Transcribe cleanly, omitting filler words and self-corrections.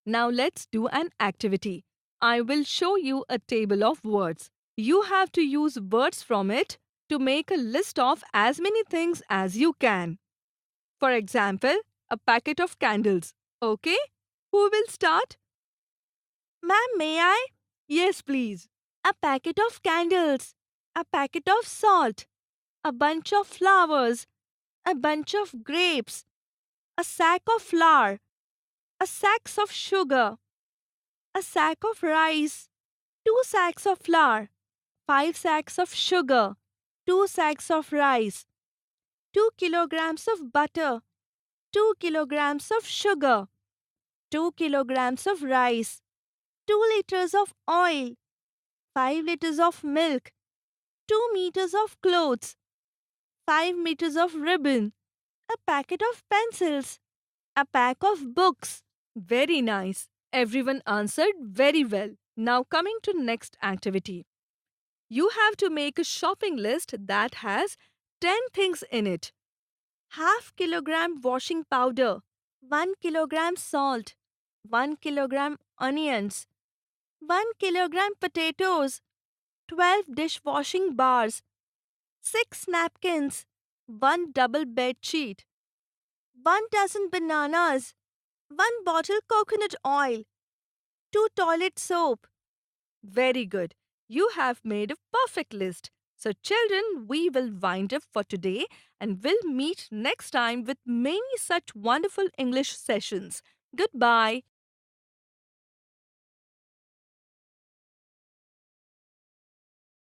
Now let's do an activity. I will show you a table of words. You have to use words from it to make a list of as many things as you can. For example, a packet of candles. Okay? Who will start? Ma'am, may I? Yes, please. A packet of candles. A packet of salt. A bunch of flowers. A bunch of grapes. A sack of flour. A sack of sugar. A sack of rice. 2 sacks of flour. 5 sacks of sugar. 2 sacks of rice. 2 kilograms of butter. 2 kilograms of sugar. 2 kilograms of rice. 2 liters of oil. 5 liters of milk. 2 meters of clothes. 5 meters of ribbon. A packet of pencils. A pack of books. Very nice. Everyone answered very well. Now coming to next activity. You have to make a shopping list that has 10 things in it. Half kilogram washing powder, 1 kilogram salt, 1 kilogram onions, 1 kilogram potatoes, 12 dishwashing bars, 6 napkins, 1 double bed sheet, 1 dozen bananas, 1 bottle coconut oil, 2 toilet soap. Very good. You have made a perfect list. So, children, we will wind up for today and we'll meet next time with many such wonderful English sessions. Goodbye.